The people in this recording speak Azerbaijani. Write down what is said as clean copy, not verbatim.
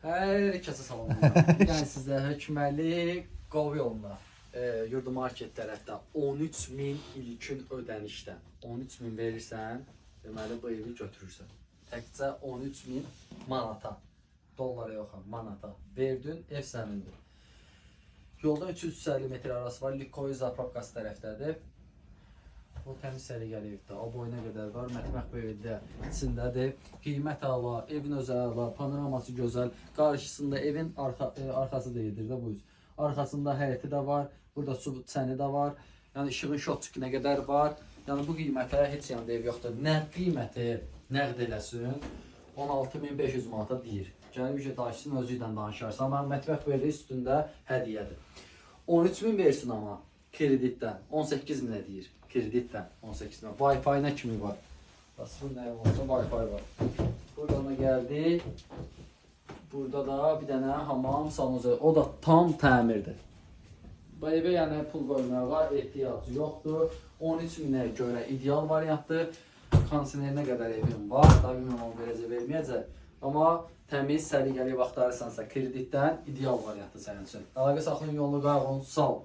Hər kəsə salamlayıram. Yəni sizə hökmərli qov yoluna, Yurdu Market tərəfdə 13.000 ilkin ödənişdən 13.000 verirsən, deməli bu evi götürürsən. Təkcə 13.000 manata, dollara yox, manata verdin, ev sənindir. Yolda 350 metr arası var, Likoy Zapravkası tərəfdədir. O təmiz səliqəli evdir, o boyuna qədər var, mətbəx böyüddə, içindədir. Qiymət əla, evin özü əla, panoraması gözəl. Qarşısında evin arxası deyilir də bu yüz. Arxasında həyəti də var, burada su çəni də var. Yəni işığın şotçuku nə qədər var. Yəni bu qiymətə heç yanında ev yoxdur. Nəqd qiyməti nəqd eləsin 16.500 manata deyir. Gəlib ücretdaşısının özü ilə danışarsan, amma mətbəx böyüdə üstündə hədiyyədir. 13.000 versin amma kreditdən 18.000 deyir. Kreditdən 18.000. Wi-Fi nə kimi var? Basır nə olsa Wi-Fi var. Buradan gəldi. Burada da bir dənə hamam sanuzu. O da tam təmirdir. Bu evə yəni pul qoymağa ehtiyac yoxdur. 13.000-ə görə ideal variantdır. Kondisionerinə qədər evim var. Daha bilmirəm onu verəcək, verməyəcək. Amma təmiz, səliqəli vaxt ararsansa kreditdən ideal variantdır sənin üçün. Əlaqə saxlayın, yolunu qayğın, sağ ol.